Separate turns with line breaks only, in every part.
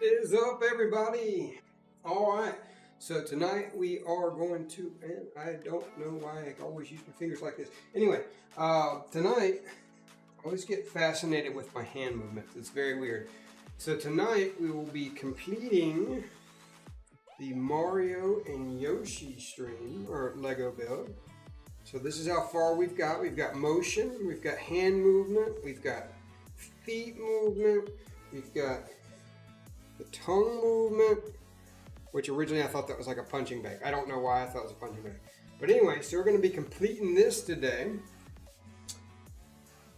Is up, everybody? All right. So tonight we are going to, and I don't know why I always use my fingers like this. Anyway, tonight I always get fascinated with my hand movements. It's very weird. So tonight we will be completing the Mario and Yoshi stream or Lego build. So this is how far we've got. We've got motion, we've got hand movement, we've got feet movement, we've got the tongue movement, which originally I thought that was like a punching bag. I don't know why I thought it was a punching bag. But anyway, so we're going to be completing this today.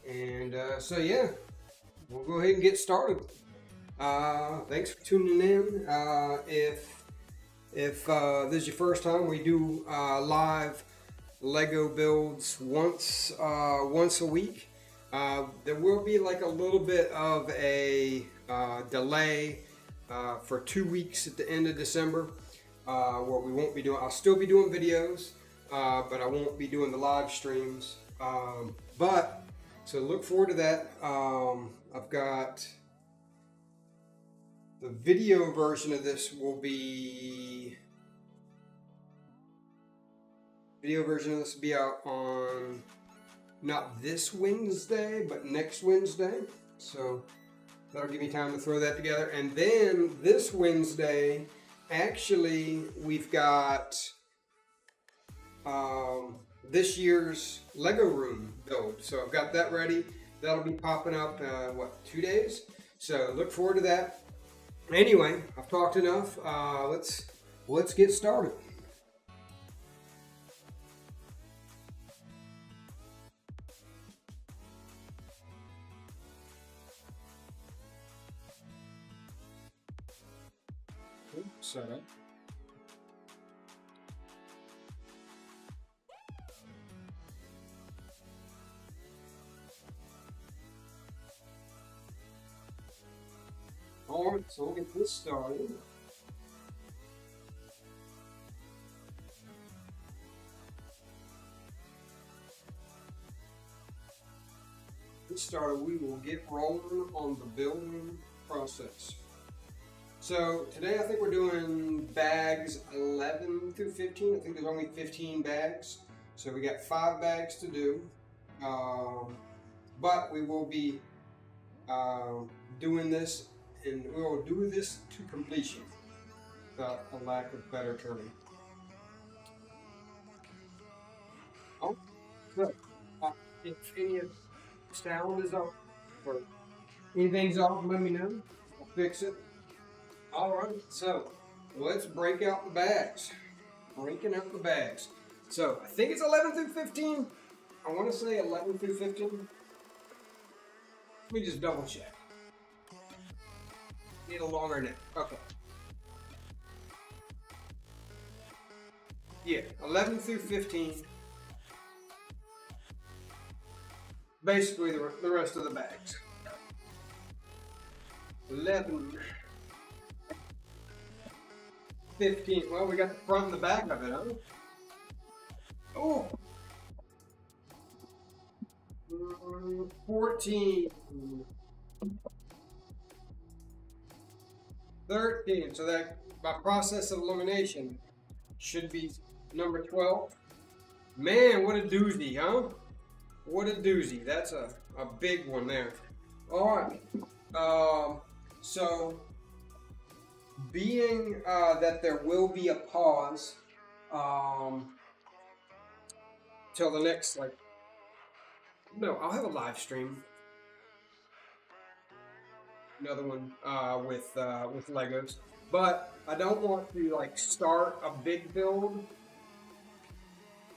And so yeah, we'll go ahead and get started. Thanks for tuning in. If this is your first time, we do live Lego builds once a week. There will be like a little bit of a delay for 2 weeks at the end of December, where we won't be doing. I'll still be doing videos, but I won't be doing the live streams. So look forward to that. I've got the video version of this will be. Video version of this will be out on not this Wednesday, but next Wednesday. So that'll give me time to throw that together. And then this Wednesday, actually, we've got this year's Lego room build. So I've got that ready. That'll be popping up, 2 days? So look forward to that. Anyway, I've talked enough. Let's get started. Sorry. Alright, so we'll get this started. We will get rolling on the building process. So today I think we're doing bags 11 through 15. I think there's only 15 bags. So we got 5 bags to do. But we will be doing this, and we will do this to completion, without a lack of better term. Oh, good. If any of sound is off or anything's off, let me know. I'll fix it. Alright, so let's break out the bags. Breaking out the bags. So I think it's 11 through 15. I want to say 11 through 15. Let me just double check. Need a longer neck. Okay. Yeah, 11 through 15. Basically the rest of the bags. 11, 15. Well, we got the front and the back of it, huh? Oh! 14. 13. So that, by process of elimination, should be number 12. Man, what a doozy, huh? What a doozy. That's a big one there. Alright. So, being that there will be a pause till the next, no, I'll have a live stream. Another one with Legos. But I don't want to start a big build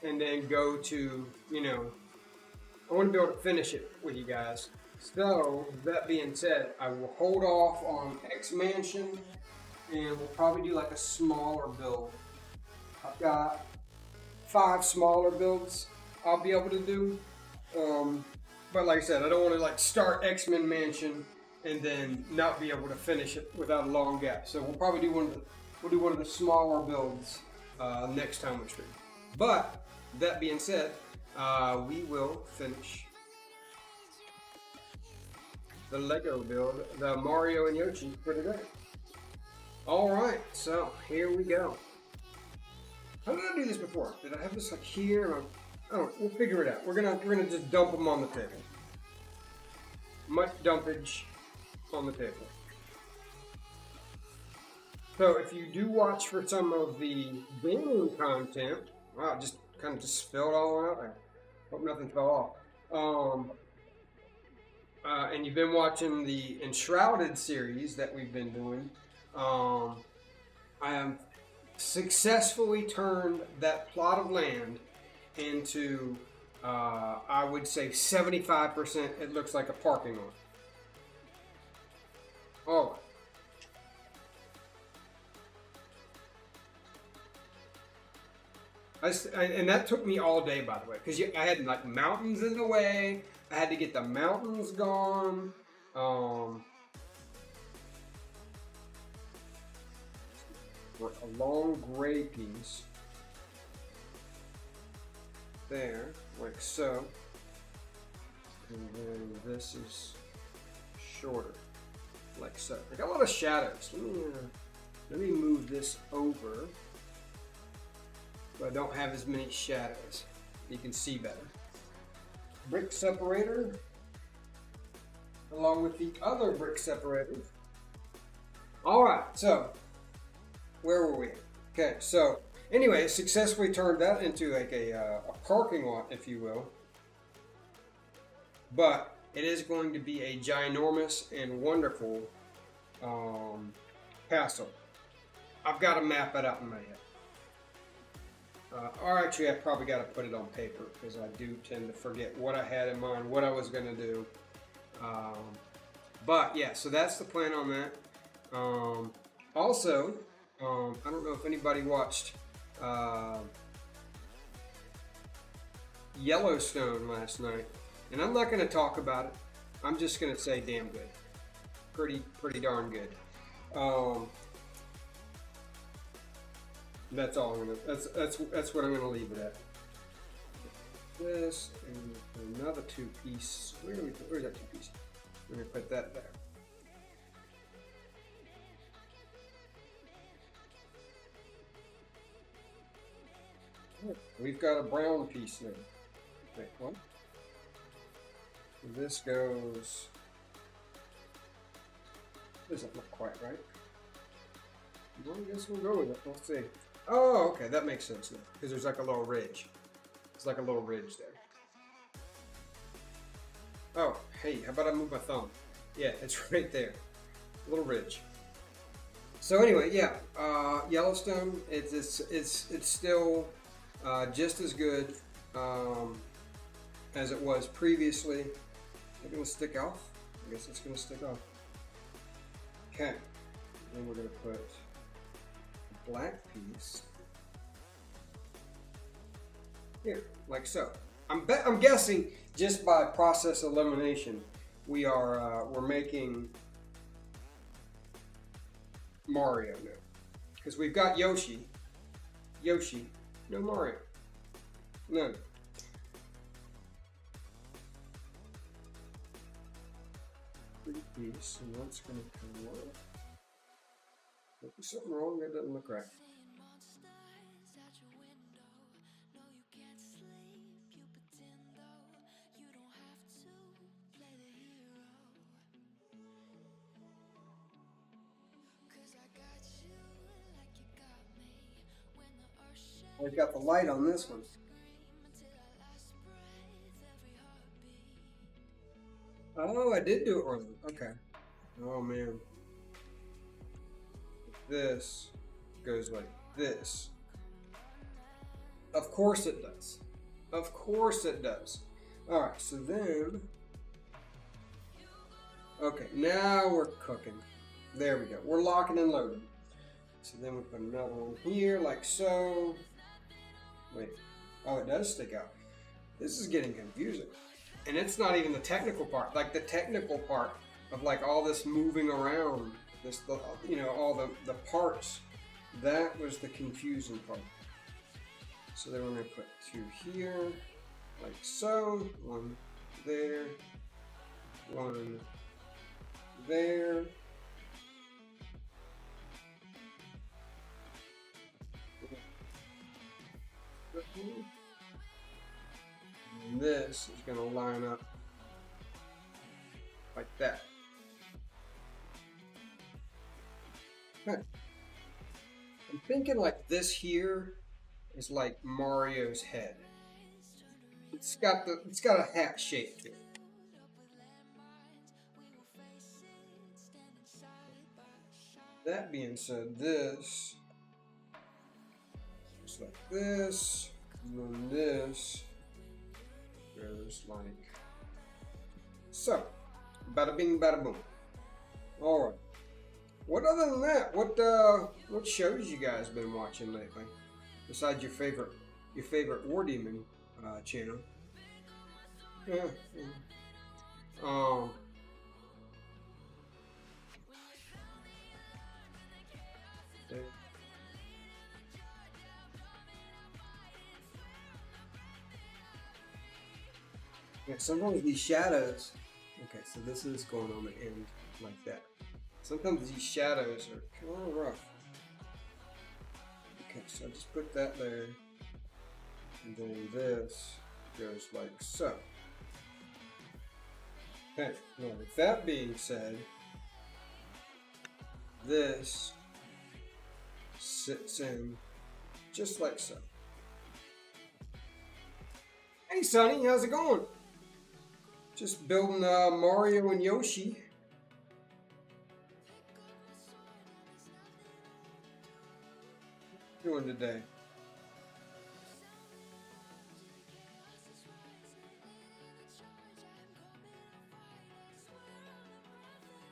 and then go to, I want to be able to finish it with you guys. So, that being said, I will hold off on X Mansion, and we'll probably do a smaller build. I've got 5 smaller builds I'll be able to do. But like I said, I don't want to start X-Men Mansion and then not be able to finish it without a long gap. So we'll probably do one of the smaller builds next time we stream. But that being said, we will finish the Lego build, the Mario and Yoshi for today. All right, so here we go. How did I do this before? Did I have this like here? I don't know. We'll figure it out. We're gonna just dump them on the table. Much dumpage on the table. So if you do watch for some of the gaming content, wow, just kind of just spilled all out there. Hope nothing fell off. And you've been watching the Enshrouded series that we've been doing. I have successfully turned that plot of land into, I would say 75%, it looks like a parking lot. Oh. And that took me all day, by the way, because I had like mountains in the way. I had to get the mountains gone. A long gray piece there, like so, and then this is shorter, like so. I got a lot of shadows. Let me move this over so I don't have as many shadows. You can see better. Brick separator, along with the other brick separators. All right, so where were we? Okay, so anyway, successfully turned that into like a parking lot, if you will. But it is going to be a ginormous and wonderful castle. I've got to map it out in my head. Or actually, I probably got to put it on paper because I do tend to forget what I had in mind, what I was going to do. But yeah, so that's the plan on that. Also, I don't know if anybody watched Yellowstone last night, and I'm not going to talk about it. I'm just going to say damn good, pretty darn good. That's all I'm gonna. That's what I'm gonna leave it at. This and another two piece. Where's that two piece? We're gonna put that there. We've got a brown piece now. Wait, what? This goes. Doesn't look quite right. Well, I guess we'll go with it. We'll see. Oh, okay, that makes sense now. Because there's like a little ridge. It's like a little ridge there. Oh, hey, how about I move my thumb? Yeah, it's right there. A little ridge. So anyway, yeah, Yellowstone. It's still just as good as it was previously. Is it gonna stick off? I guess it's gonna stick off. Okay. Then we're gonna put black piece here, like so. I'm guessing just by process elimination, we're making Mario now, because we've got Yoshi, no Mario, none. Pretty piece, and that's gonna come up. There's something wrong, that doesn't look right. We've got the light on this one. Oh, I did do it wrong. Okay. Oh man. This goes like this. Of course it does. Of course it does. Alright, so then... Okay, now we're cooking. There we go. We're locking and loading. So then we put another one here, like so. Wait. Oh, it does stick out. This is getting confusing. And it's not even the technical part. Like the technical part of like all this moving around, this, you know, all the parts, that was the confusing part. So then we're going to put two here, like so. One there, one there. And this is going to line up like that. Okay. I'm thinking like this here is like Mario's head. It's got a hat shape to it. That being said, this is like this, and then this goes like so. Bada bing, bada boom. All right. What other than that? What shows you guys been watching lately? Besides your favorite War Demon channel. Yeah. Um. Yeah, sometimes these shadows. Okay, so this is going on the end like that. Sometimes these shadows are kind of rough. Okay, so I just put that there, and then this goes like so. Okay, now with that being said, this sits in just like so. Hey Sonny, how's it going? Just building Mario and Yoshi. What are you doing today?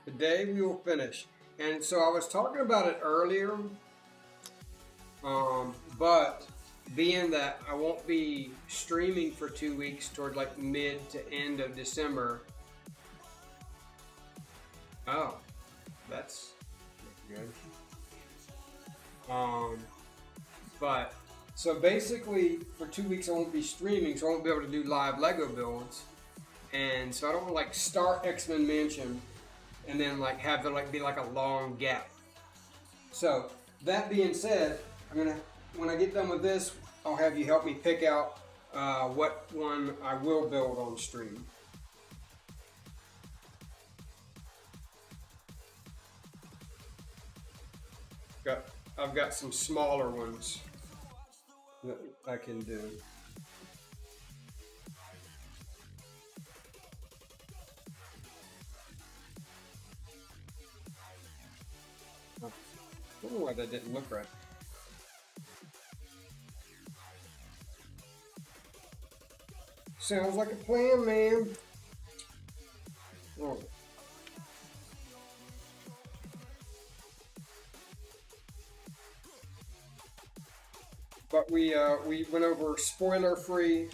Today we will finish. And so I was talking about it earlier, but being that I won't be streaming for 2 weeks toward like mid to end of December. Oh, that's good. But so basically for 2 weeks I won't be streaming, so I won't be able to do live Lego builds. And so I don't want to like start X-Men Mansion and then like have there like be like a long gap. So that being said, when I get done with this, I'll have you help me pick out what one I will build on stream. I've got some smaller ones that I can do. I don't know why that didn't look right. Sounds like a plan, man. Oh. But we went over spoiler free.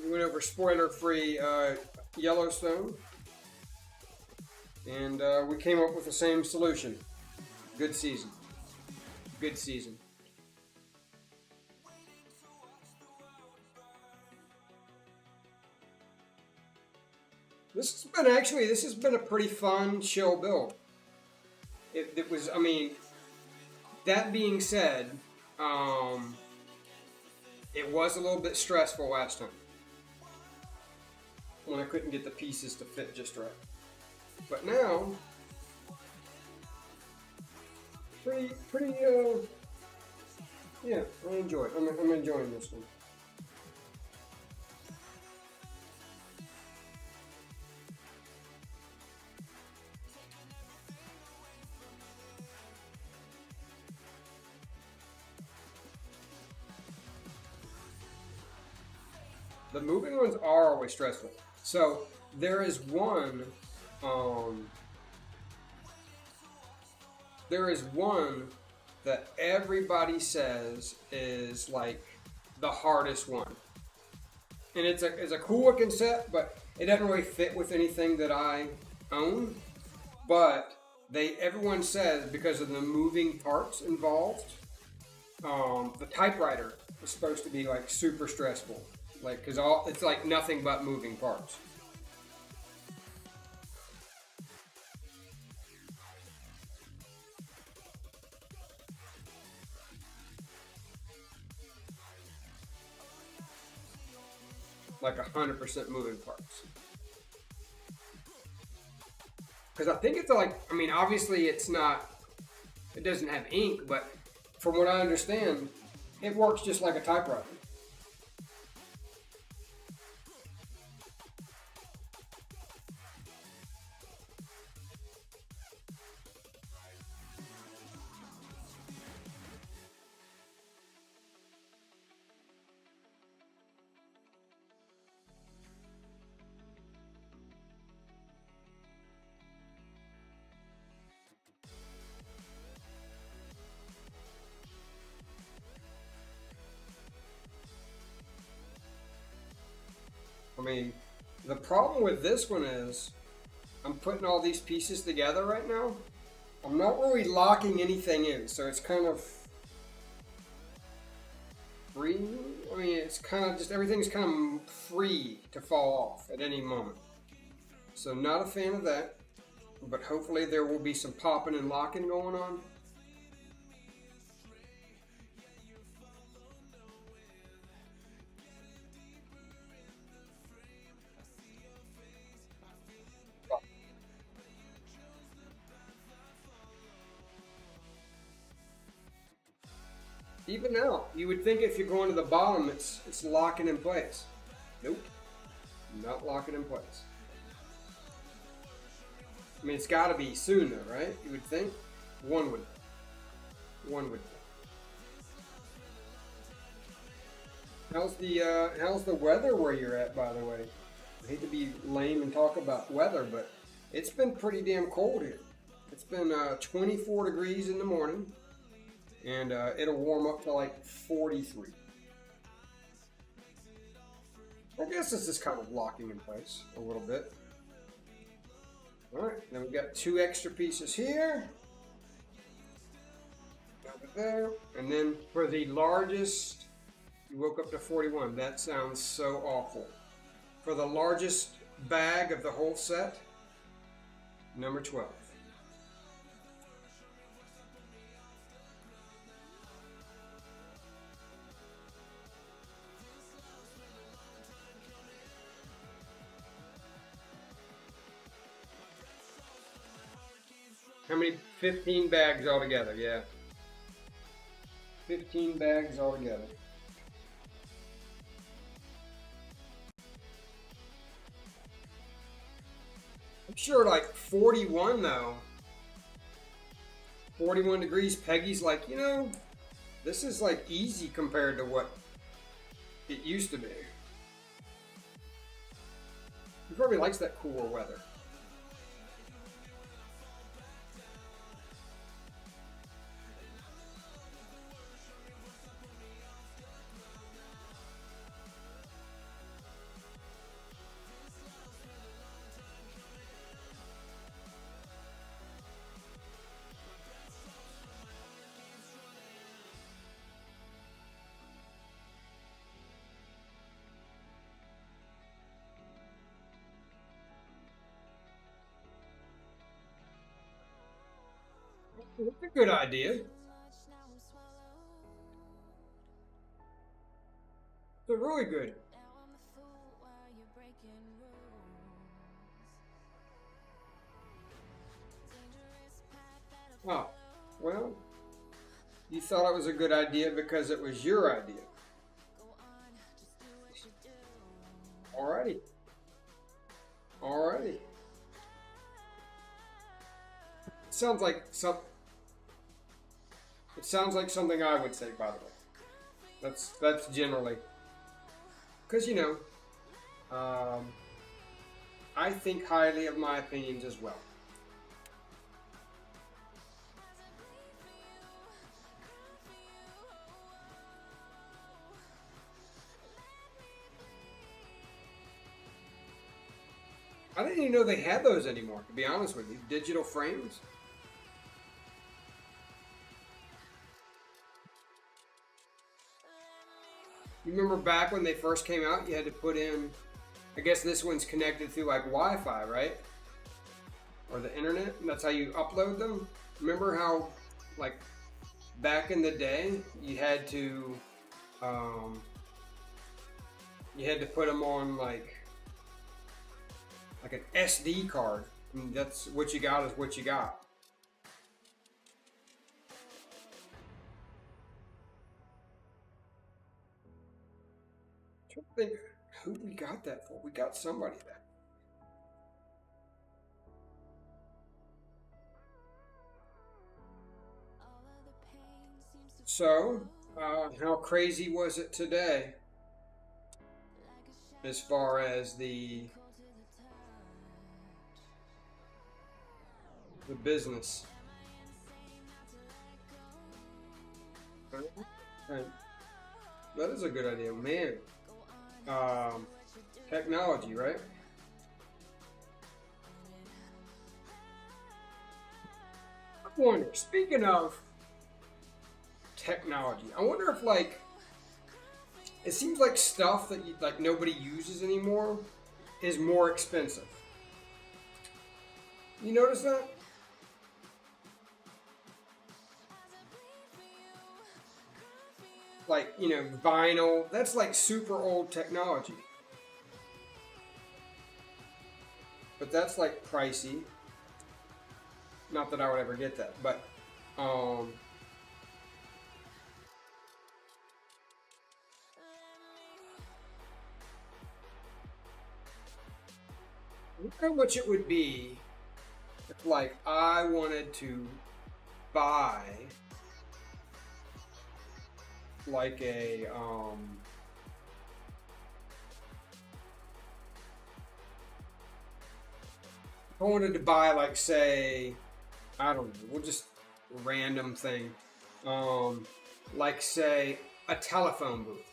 We went over spoiler free Yellowstone, and we came up with the same solution. Good season. Good season. This has been a pretty fun, chill build. It was, I mean, that being said, it was a little bit stressful last time when I couldn't get the pieces to fit just right. But now, yeah, I enjoy it. I'm enjoying this one. The moving ones are always stressful. So there is one that everybody says is like the hardest one. And it's a cool looking set, but it doesn't really fit with anything that I own. But everyone says because of the moving parts involved, the typewriter is supposed to be like super stressful. Like, cause it's like nothing but moving parts. like 100% moving parts. Because I think it's like, I mean, obviously it's not, it doesn't have ink, but from what I understand, it works just like a typewriter. I mean, the problem with this one is I'm putting all these pieces together right now. I'm not really locking anything in, so it's kind of free. I mean, it's kind of just everything's kind of free to fall off at any moment. So not a fan of that, but hopefully there will be some popping and locking going on. Even now, you would think if you're going to the bottom, it's locking in place. Nope, not locking in place. I mean, it's got to be soon though, right? You would think. One would. One would. How's the weather where you're at, by the way? I hate to be lame and talk about weather, but it's been pretty damn cold here. It's been 24 degrees in the morning, and it'll warm up to like 43. I guess this is kind of locking in place a little bit. All right, then we've got 2 extra pieces here, over there, and then for the largest, you woke up to 41. That sounds so awful. For the largest bag of the whole set, number 12. How many? 15 bags altogether, yeah. 15 bags altogether. I'm sure like 41 though. 41 degrees, Peggy's like, you know, this is like easy compared to what it used to be. He probably likes that cooler weather. It's a good idea. It's a really good. Oh, well, you thought it was a good idea because it was your idea. Alrighty. Alrighty. It sounds like It sounds like something I would say, by the way. That's generally because I think highly of my opinions as well. I didn't even know they had those anymore, to be honest with you. Digital frames. You remember back when they first came out, you had to put in, I guess this one's connected through like Wi-Fi, right? Or the internet, and that's how you upload them. Remember how, like, back in the day, you had to, you had to put them on like an SD card. I mean, that's what you got is what you got. I'm trying to think who we got that for. We got somebody that. So, how crazy was it today as far as the business? Right. That is a good idea, man. Technology, right? I wonder. Speaking of technology, I wonder if it seems like stuff that like nobody uses anymore is more expensive. You notice that? Like, vinyl, that's like super old technology. But that's like pricey. Not that I would ever get that, but look how much it would be if like I wanted to buy like if I wanted to buy like say, I don't know, we'll just random thing. Like say a telephone booth.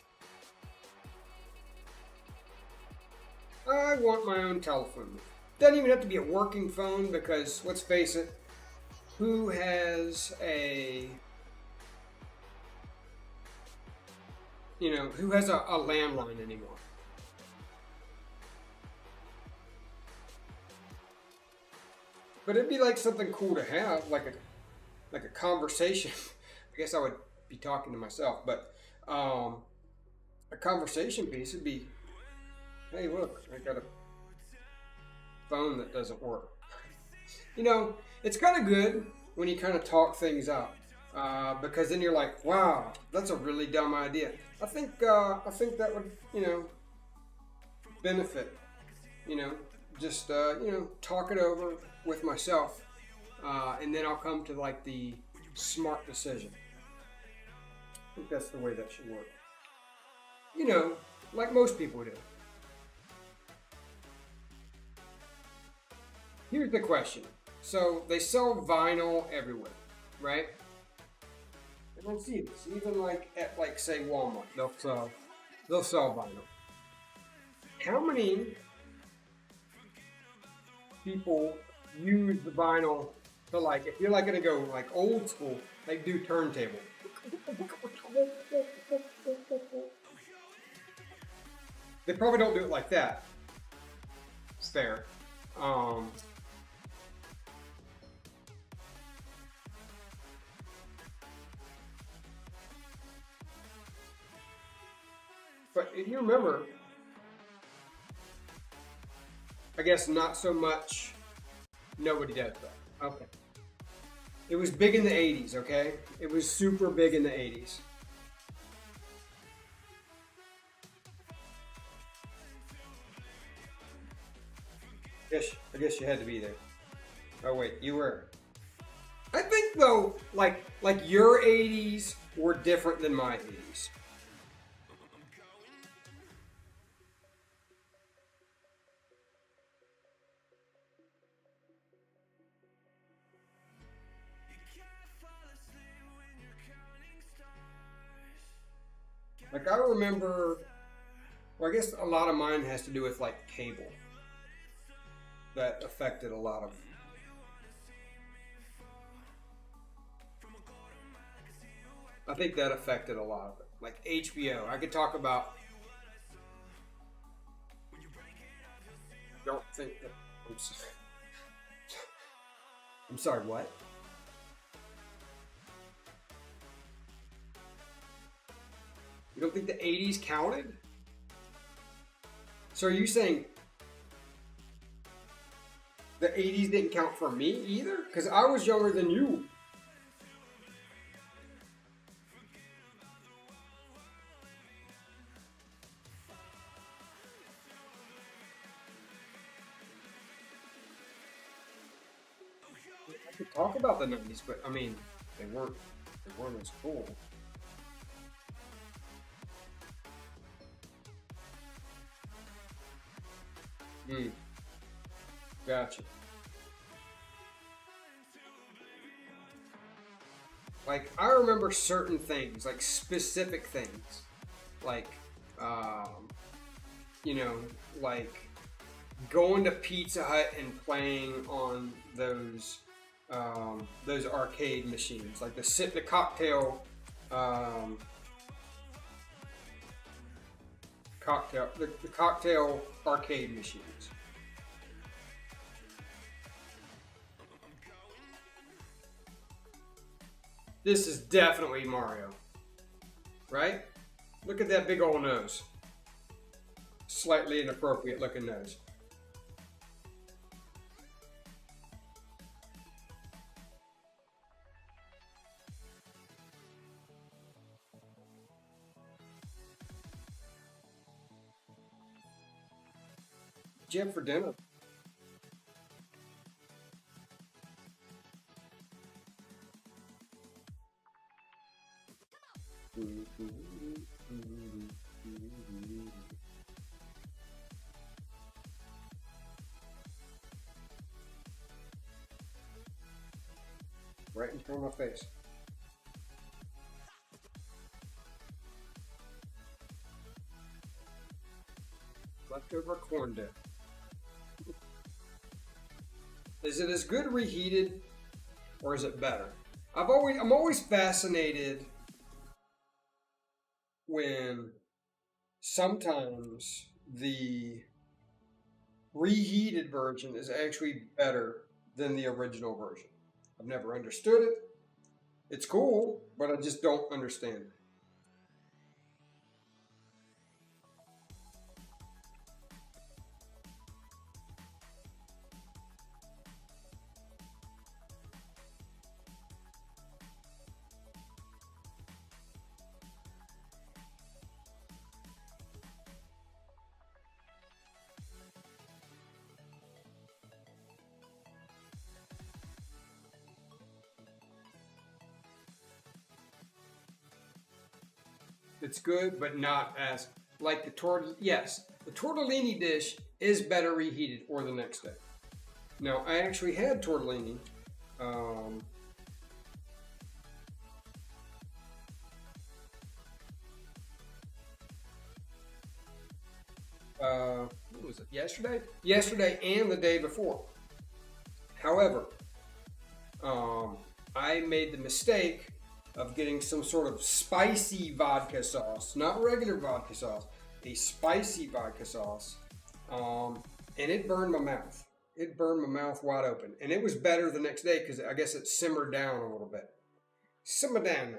I want my own telephone booth. Doesn't even have to be a working phone because let's face it, who has a landline anymore? But it'd be like something cool to have, like a conversation. I guess I would be talking to myself, but a conversation piece would be, hey, look, I got a phone that doesn't work. It's kind of good when you kind of talk things out, because then you're like, wow, that's a really dumb idea. I think that would benefit. Just talk it over with myself, and then I'll come to like the smart decision. I think that's the way that should work. Like most people do. Here's the question. So they sell vinyl everywhere, right? I don't see this. Even like at like say Walmart, they'll sell vinyl. How many people use the vinyl to like if you're like gonna go like old school, like do turntable. They probably don't do it like that. It's fair. But if you remember, I guess not so much. Nobody does that. Okay. It was big in the 80s, okay? It was super big in the 80s. I guess you had to be there. Oh wait, you were. I think though, like your 80s were different than my 80s. Like I remember, well, I guess a lot of mine has to do with like cable. That affected a lot of. I think that affected a lot of it. Like HBO, I could talk about. Don't think that. I'm sorry. I'm sorry. What? You don't think the '80s counted? So are you saying the 80s didn't count for me either? Because I was younger than you. I could talk about the 90s, but I mean, they weren't as cool. Hmm, gotcha. Like I remember certain things, like specific things, like um, you know, like going to Pizza Hut and playing on those arcade machines, like the um, the cocktail arcade machines. This is definitely Mario, right? Look at that big old nose, slightly inappropriate looking nose. What'd you have for dinner? Right in front of my face. Leftover corn dip. Is it as good reheated, or is it better? I'm always fascinated when sometimes the reheated version is actually better than the original version. I've never understood it. It's cool, but I just don't understand it. It's good, but not as like the tort. Yes, the tortellini dish is better reheated or the next day. Now, I actually had tortellini. Um, what was it? Yesterday? Yesterday and the day before. However, um, I made the mistake of getting some sort of spicy vodka sauce, not regular vodka sauce, a spicy vodka sauce, um, and it burned my mouth. It burned my mouth wide open, and it was better the next day because I guess it simmered down a little bit. Simmer down now.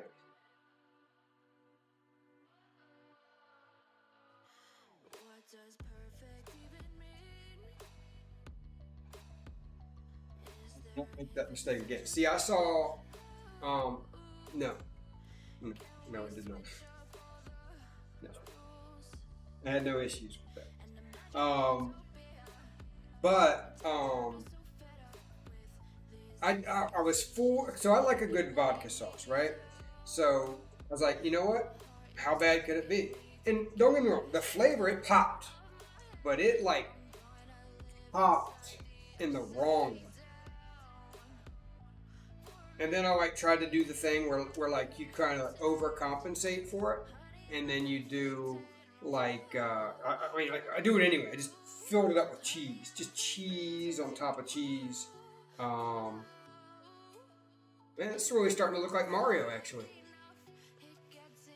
Don't make that mistake again. See, I saw. Um, no, no, no, it did not. No, I had no issues with that. But I was full. So I like a good vodka sauce, right? So I was like, you know what? How bad could it be? And don't get me wrong, the flavor it popped, but it like popped in the wrong way. And then I like tried to do the thing where like you kind of overcompensate for it, and then you do like I mean like, I do it anyway. I just filled it up with cheese, just cheese on top of cheese. Um, Man, it's really starting to look like Mario actually.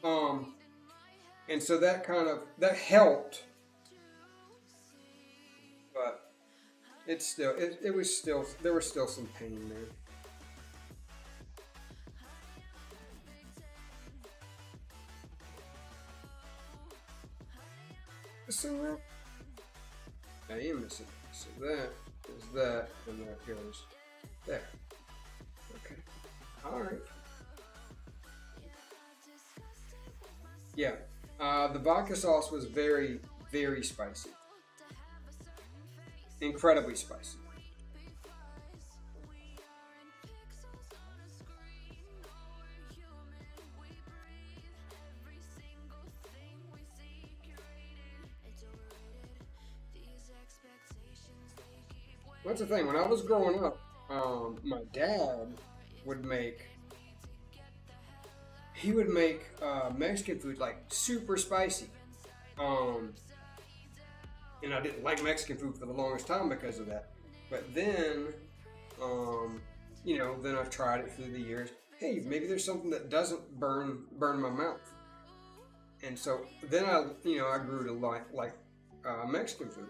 Um, and so that kind of that helped, but it was still there was still some pain there. So I am missing. So that is that, and that goes there. Okay. All right. Yeah. The vodka sauce was very, very spicy. Incredibly spicy. That's the thing. When I was growing up, my dad would make he would make Mexican food like super spicy. Um, and I didn't like Mexican food for the longest time because of that. But then, um, then I've tried it through the years. Hey, maybe there's something that doesn't burn my mouth. And so then I grew to like Mexican food.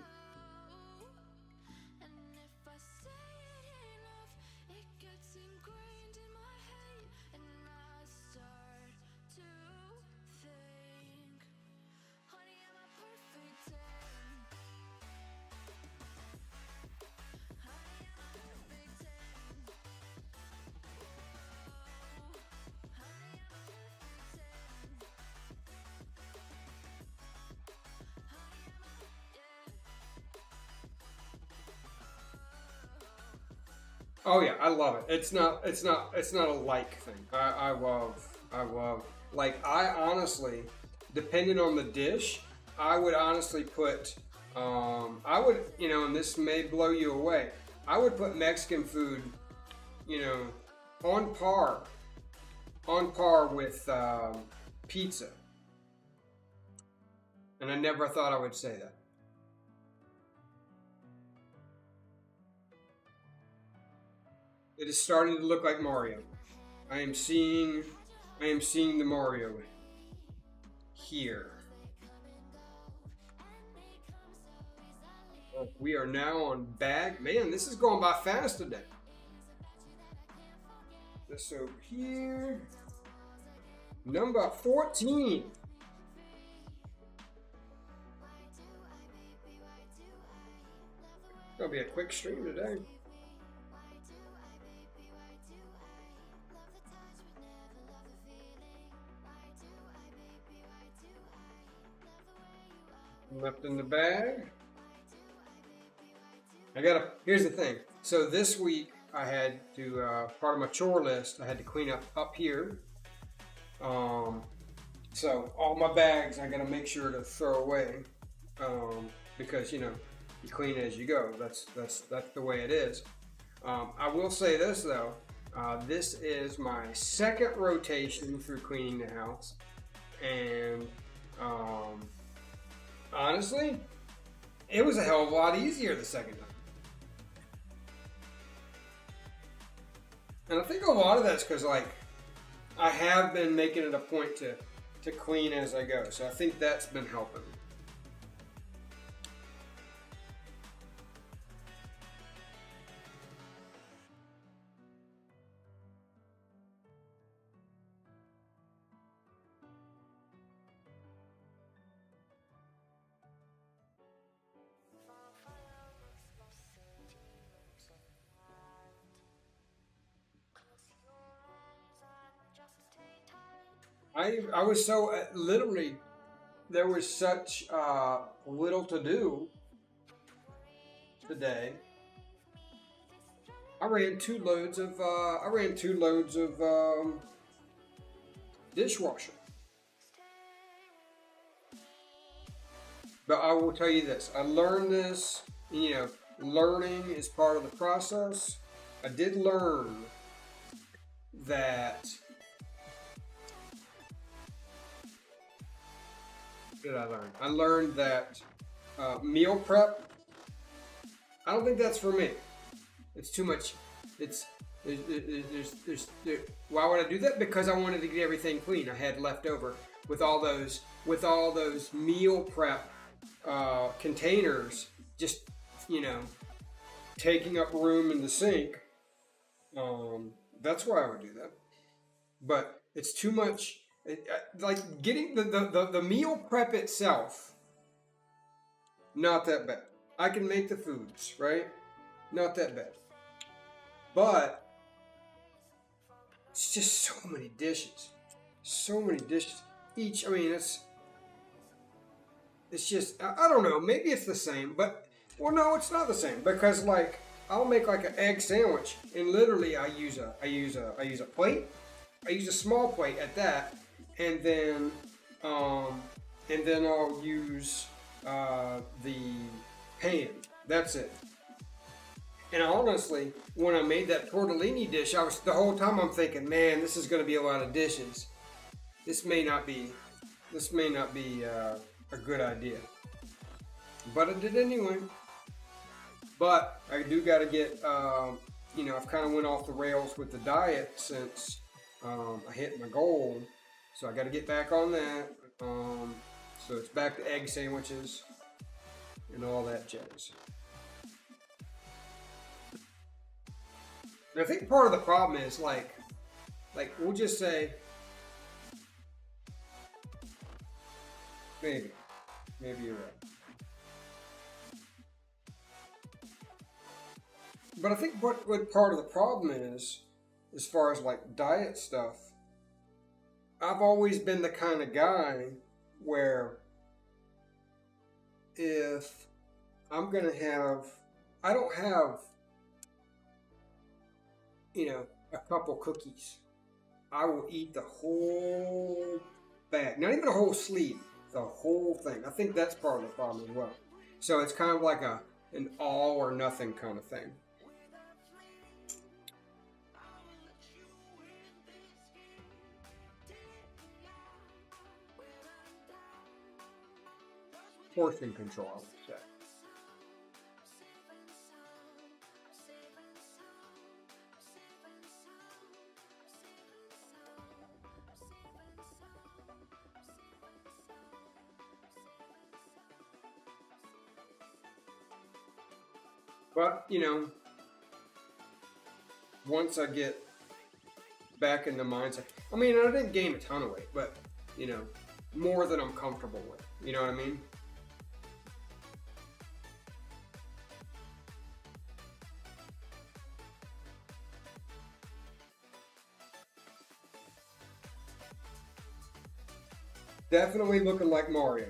Oh yeah, I love it. It's not a like thing. I love like I honestly, depending on the dish, I would honestly put I would and this may blow you away. I would put Mexican food, you know, on par with pizza. And I never thought I would say that. It is starting to look like Mario. I am seeing the Mario here. Oh, we are now on bag. Man, this is going by fast today. This over here. Number 14. Gonna be a quick stream today. Left in the bag. Here's the thing. So this week I had to, part of my chore list, I had to clean up here. So all my bags I gotta make sure to throw away, because you clean as you go. That's the way it is. I will say this though, this is my second rotation through cleaning the house, and honestly, it was a hell of a lot easier the second time. And I think a lot of that's because like I have been making it a point to clean as I go, so I think that's been helping. I was so literally there was such little to do today. I ran 2 loads of dishwasher. But I will tell you this: I learned this. Learning is part of the process. I did learn that. What did I learn? I learned that meal prep. I don't think that's for me. It's too much. It's why would I do that? Because I wanted to get everything clean. I had leftover with all those meal prep containers, just taking up room in the sink. That's why I would do that. But it's too much. Like getting the meal prep itself, not that bad. I can make the foods, right? Not that bad. But it's just so many dishes. So many dishes. Each, I mean, it's just, I don't know, maybe it's the same, but, well, no, it's not the same, because, like, I'll make, like, an egg sandwich, and literally I use a plate, I use a small plate at that, and then, I'll use, the pan, that's it. And honestly, when I made that tortellini dish, the whole time I'm thinking, man, this is going to be a lot of dishes. This may not be a good idea. But I did anyway. But I do got to get, I've kind of went off the rails with the diet since I hit my goal. So I got to get back on that. So it's back to egg sandwiches and all that jazz. And I think part of the problem is like we'll just say, maybe you're right. But I think what part of the problem is, as far as like diet stuff, I've always been the kind of guy where if I'm gonna have, I don't have, a couple cookies. I will eat the whole bag, not even a whole sleeve, the whole thing. I think that's part of the problem as well. So it's kind of like an all or nothing kind of thing. Portion control, I would say. But, once I get back in the mindset, I mean, I didn't gain a ton of weight, but, more than I'm comfortable with. You know what I mean? Definitely looking like Mario.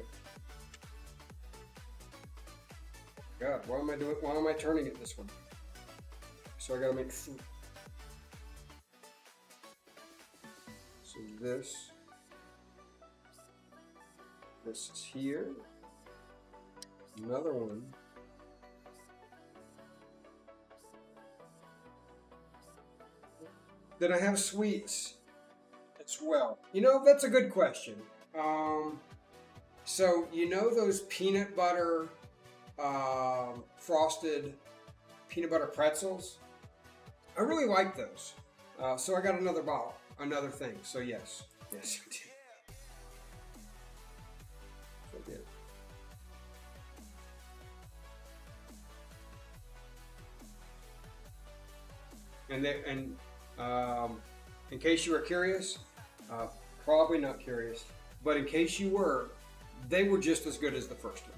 God, why am I doing? Why am I turning it this way? So I gotta make food. So this is here. Another one. Then I have sweets as well. That's a good question. So those peanut butter frosted peanut butter pretzels? I really like those. So I got another bottle, another thing. So yes, I did. I did. In case you were curious, probably not curious, but in case you were, they were just as good as the first one.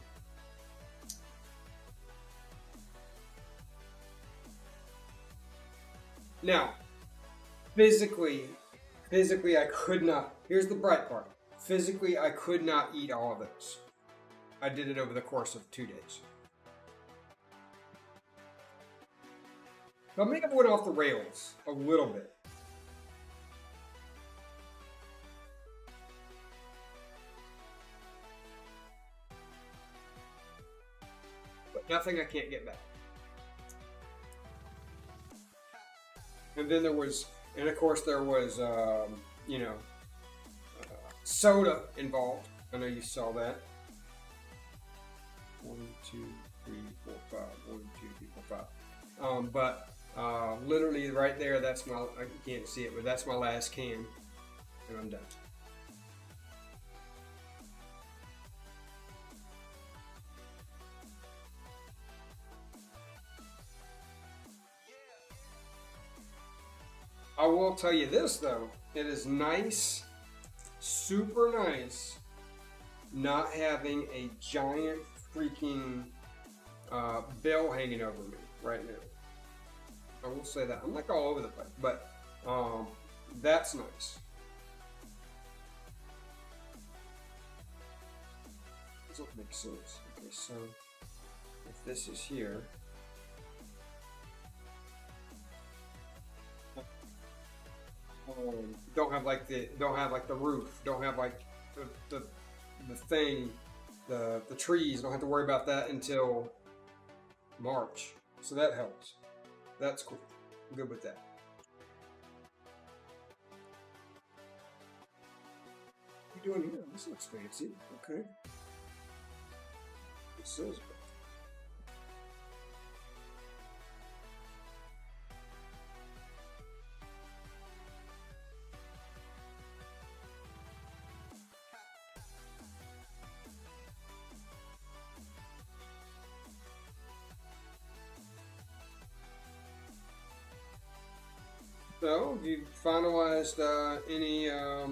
Now, physically, I could not. Here's the bright part. Physically, I could not eat all of those. I did it over the course of 2 days. I may have went off the rails a little bit. But nothing I can't get back. And then there was, and of course there was, soda involved. I know you saw that. 1, 2, 3, 4, 5. 1, 2, 3, 4, 5. But literally right there, that's my, I can't see it, but that's my last can. And I'm done. I will tell you this though, it is nice, super nice, not having a giant freaking bill hanging over me right now. I will say that. I'm like all over the place, but that's nice. Doesn't make sense. Okay, so if this is here, don't have like the roof, don't have like the thing, the trees. Don't have to worry about that until March. So that helps. That's cool. I'm good with that. What are you doing here? This looks fancy. Okay. It says. So, you finalized any yeah,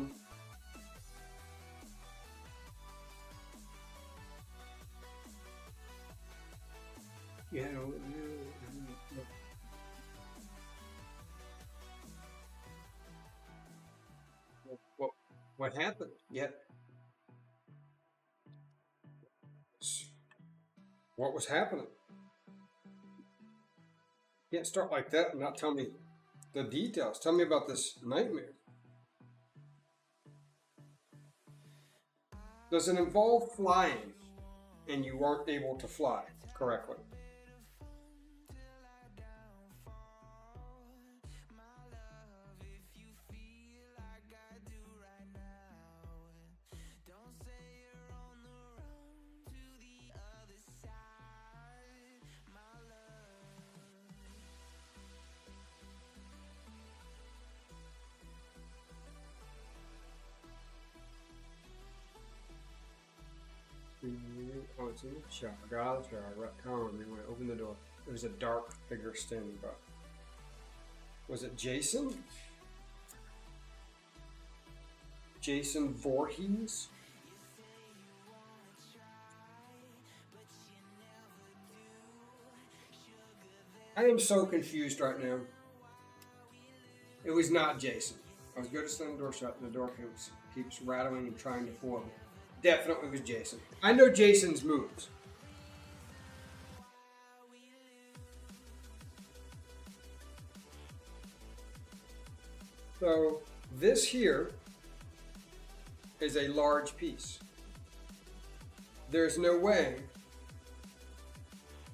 what happened? Yet, what was happening? You can't start like that and not tell me the details. Tell me about this nightmare. Does it involve flying and you weren't able to fly correctly? Oh, it's in the shower. I got out of the shower, I got calm, and when I opened the door, there was a dark figure standing by. Was it Jason? Jason Voorhees? I am so confused right now. It was not Jason. I was going to slam the door shut, and the door keeps rattling and trying to fool me. Definitely was Jason. I know Jason's moves. So this here is a large piece. There's no way.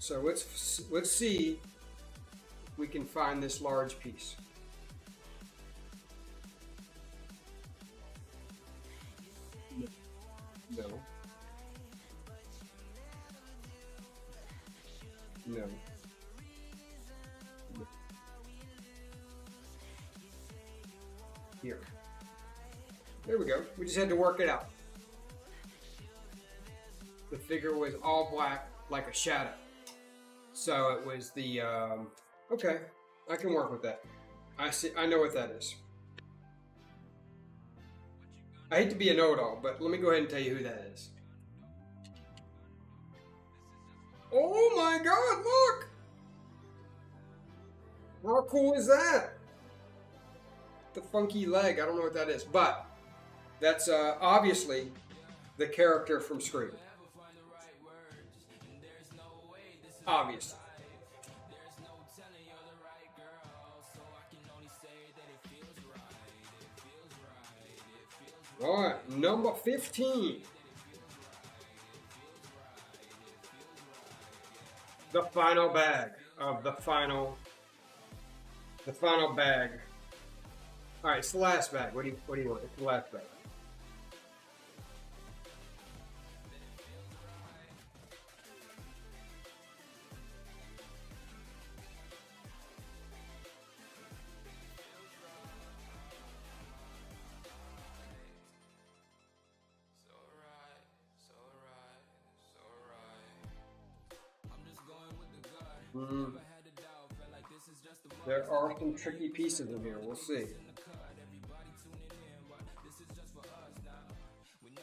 So let's see if we can find this large piece. No. No. No. Here. There we go. We just had to work it out. The figure was all black, like a shadow. So it was the, okay, I can work with that. I see. I know what that is. I hate to be a know-it-all, but let me go ahead and tell you who that is. Oh my God! Look! How cool is that? The funky leg. I don't know what that is, but that's obviously the character from Scream. Obviously. All right, number 15. The final bag of the final bag. All right, it's the last bag. What do you want? It's the last bag. Mm. There are some tricky pieces in here. We'll see.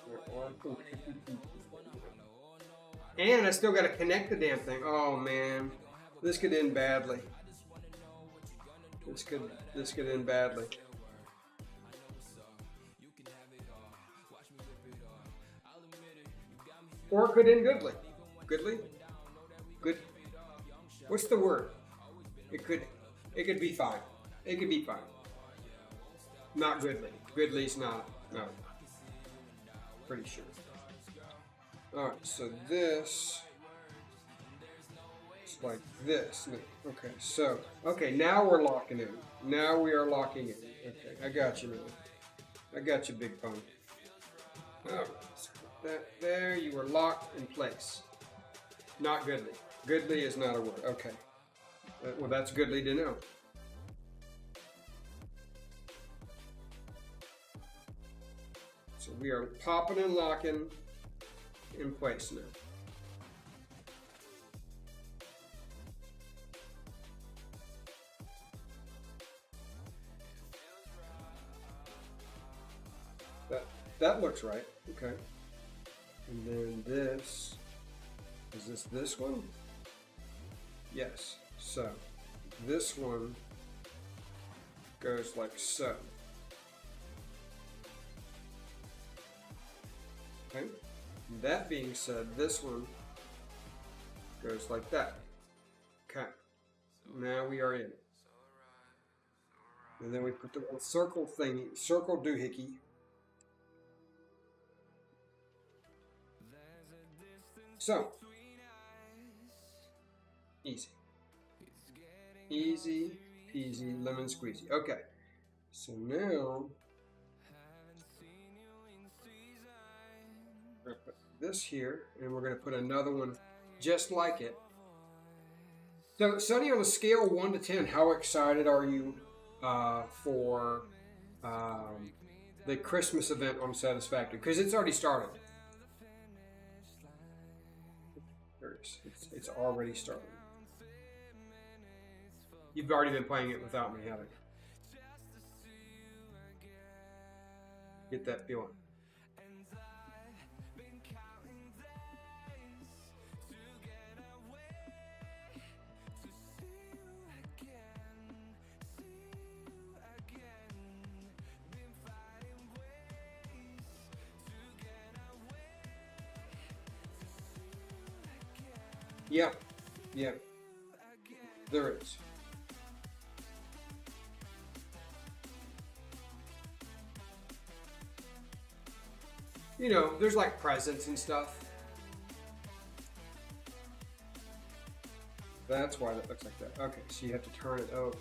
There are some tricky pieces. And I still got to connect the damn thing. Oh man, this could end badly. This could end badly. Or it could end goodly. Goodly? Good. What's the word? It could be fine. It could be fine. Not goodly. Goodly's not. No. Pretty sure. Alright, so this is like this. Okay, so, okay, now we're locking in. Now we are locking in. Okay, I got you, man. I got you, big pony. Alright, so that there, you are locked in place. Not goodly. Goodly is not a word. Okay. Well, that's goodly to know. So we are popping and locking in place now. That looks right. Okay. And then this, is this one? Yes. So this one goes like so. Okay. That being said, this one goes like that. Okay. Now we are in. And then we put the little circle thingy, circle doohickey. So, easy. Easy peasy lemon squeezy. Okay. So now, we're going to put this here, and we're going to put another one just like it. So, Sonny, on a scale 1 to 10, how excited are you for the Christmas event on Satisfactory? Because it's already started. There it is. It's already started. You've already been playing it without me, haven't you? Get that feeling. Yeah, yeah, there is. You know, there's like presents and stuff. That's why that looks like that. Okay, so you have to turn it over.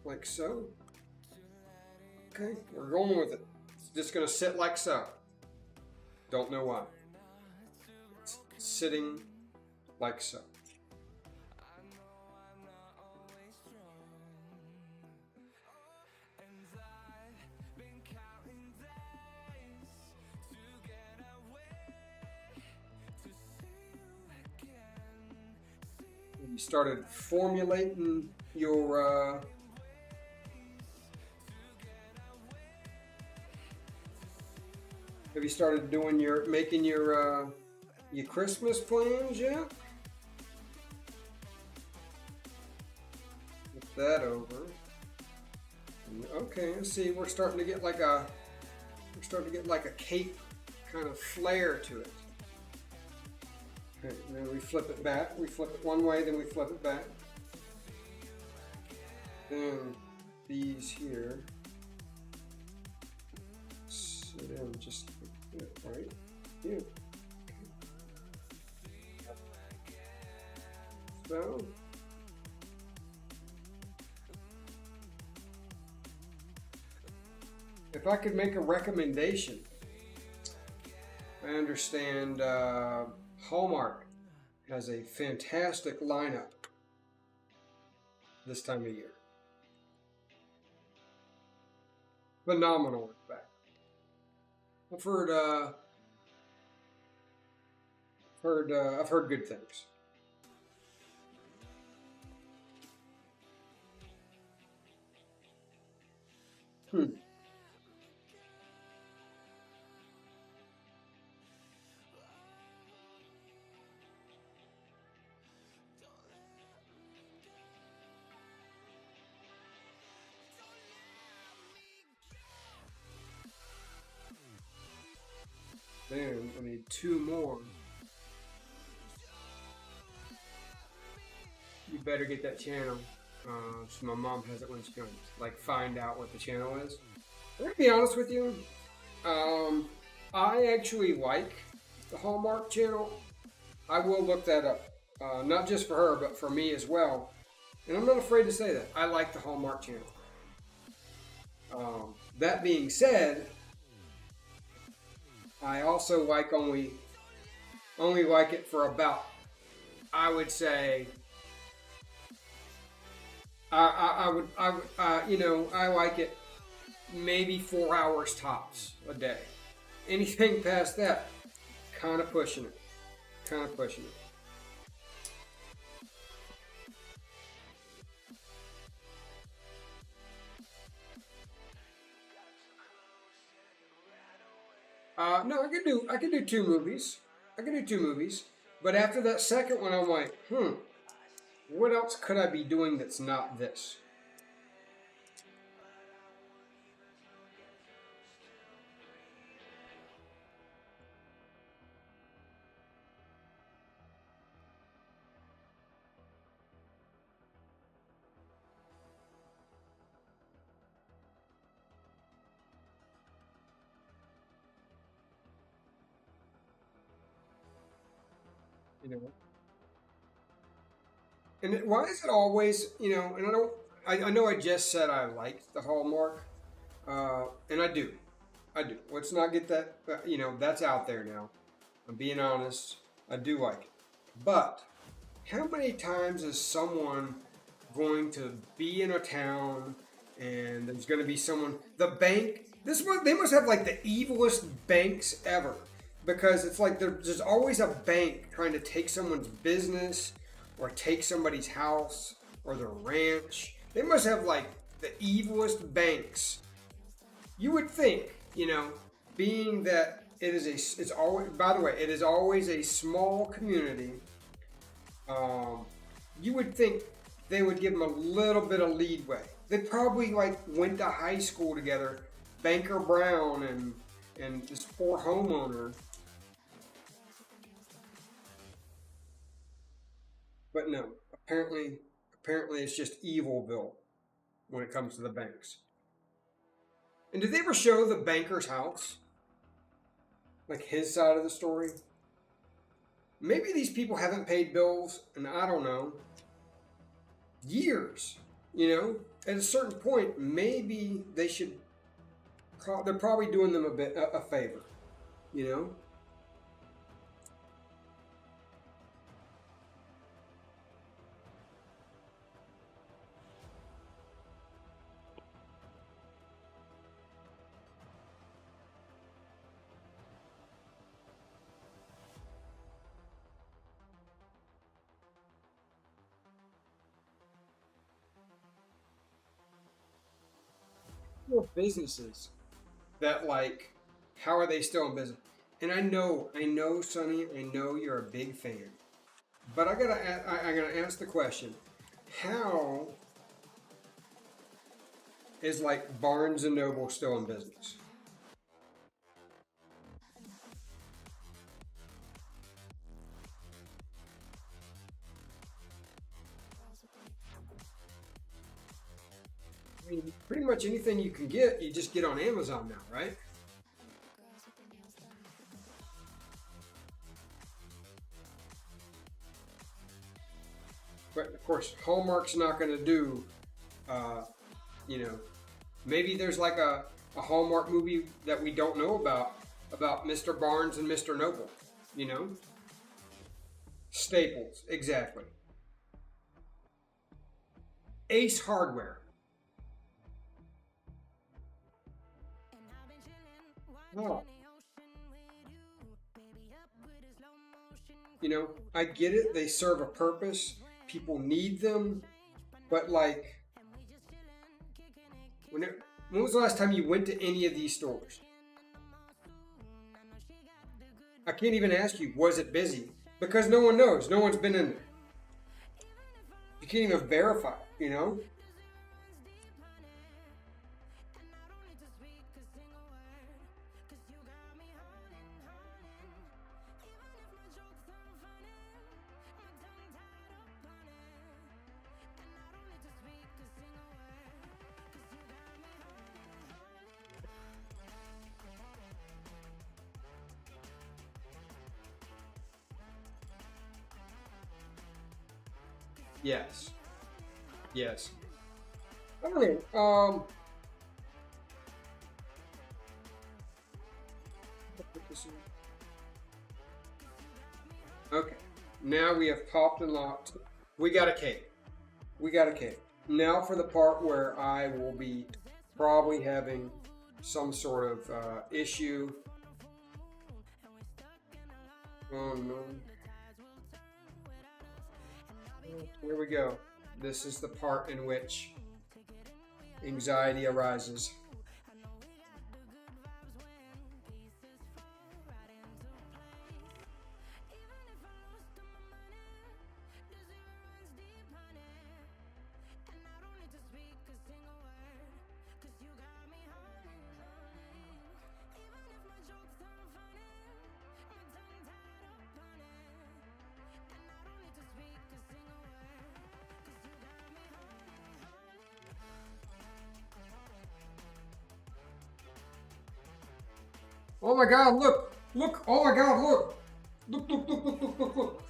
Like so. Okay, we're going with it. It's just going to sit like so. Don't know why. It's sitting like so. You started formulating your have you started doing making your Christmas plans yet? Flip that over. Okay, let's see. We're starting to get like a cape kind of flair to it. Okay, then we flip it back. We flip it one way, then we flip it back. Then these here sit in just right here. So if I could make a recommendation, I understand Hallmark has a fantastic lineup this time of year. Phenomenal, in I've heard good things. Hmm. Man, I need two more. You better get that channel. So my mom has it when she comes. Like, find out what the channel is. I'm gonna be honest with you. Um, I actually like the Hallmark channel. I will look that up. Not just for her, but for me as well. And I'm not afraid to say that. I like the Hallmark channel. That being said, I also like only like it for about, I would say, I like it maybe 4 hours tops a day. Anything past that, kind of pushing it. Kind of pushing it. No, I can do two movies. I can do two movies. But after that second one, I'm like, what else could I be doing that's not this? You know, and why is it always, and I know I just said I liked the Hallmark, and I do. Let's not get that, that's out there now. I'm being honest. I do like it. But how many times is someone going to be in a town and there's going to be someone, the bank, this one, they must have like the evilest banks ever because it's like there's always a bank trying to take someone's business or take somebody's house or their ranch. They must have like the evilest banks. You would think, being that it's always, by the way, it is always a small community. um, you would think they would give them a little bit of leadway. They probably like went to high school together, Banker Brown and this poor homeowner. But no, apparently it's just Evilville when it comes to the banks. And did they ever show the banker's house, like his side of the story? Maybe these people haven't paid bills, and I don't know, years. At a certain point, maybe they should. They're probably doing them a favor. You know, Well, businesses that like, how are they still in business? And I know, Sonny, I know you're a big fan, but I gotta ask the question: how is like Barnes and Noble still in business? I mean, pretty much anything you can get, you just get on Amazon now, right? But of course, Hallmark's not going to do, uh, you know, maybe there's like a Hallmark movie that we don't know about Mr. Barnes and Mr. Noble, you know? Staples, exactly. Ace Hardware. Oh. You know, I get it. They serve a purpose. People need them. But like, when, when was the last time you went to any of these stores? I can't even ask you, was it busy? Because no one knows. No one's been in there. You can't even verify, you know? Yes. Yes. Okay. Okay. Now we have popped and locked. We got a cake. We got a cake. Now for the part where I will be probably having some sort of issue. Oh no. Here we go. This is the part in which anxiety arises. Oh my God, look! Look! Oh my God, look! Look, look, look, look, look, look, look!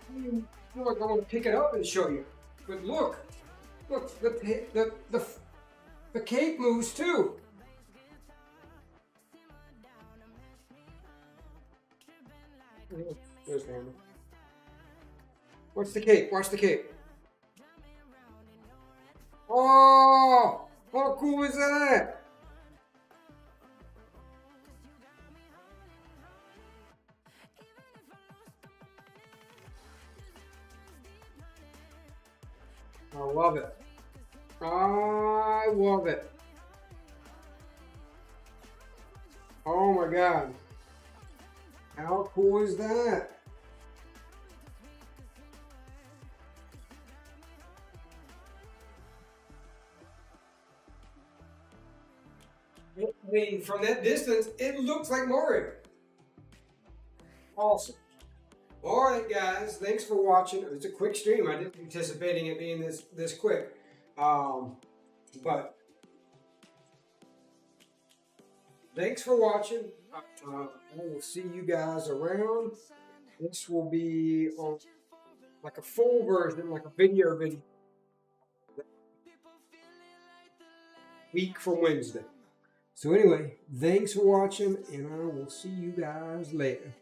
I feel like I want to pick it up and show you. But look! Look, the cape moves too! There's the hammer. Watch the cape, watch the cape. Oh! How cool is that? I love it. I love it. Oh my God. How cool is that? I mean, from that distance, it looks like Mario. Awesome. All right, guys. Thanks for watching. It was a quick stream. I didn't anticipating it being this quick, but thanks for watching. I will see you guys around. This will be on like a full version, like a video week from Wednesday. So anyway, thanks for watching, and I will see you guys later.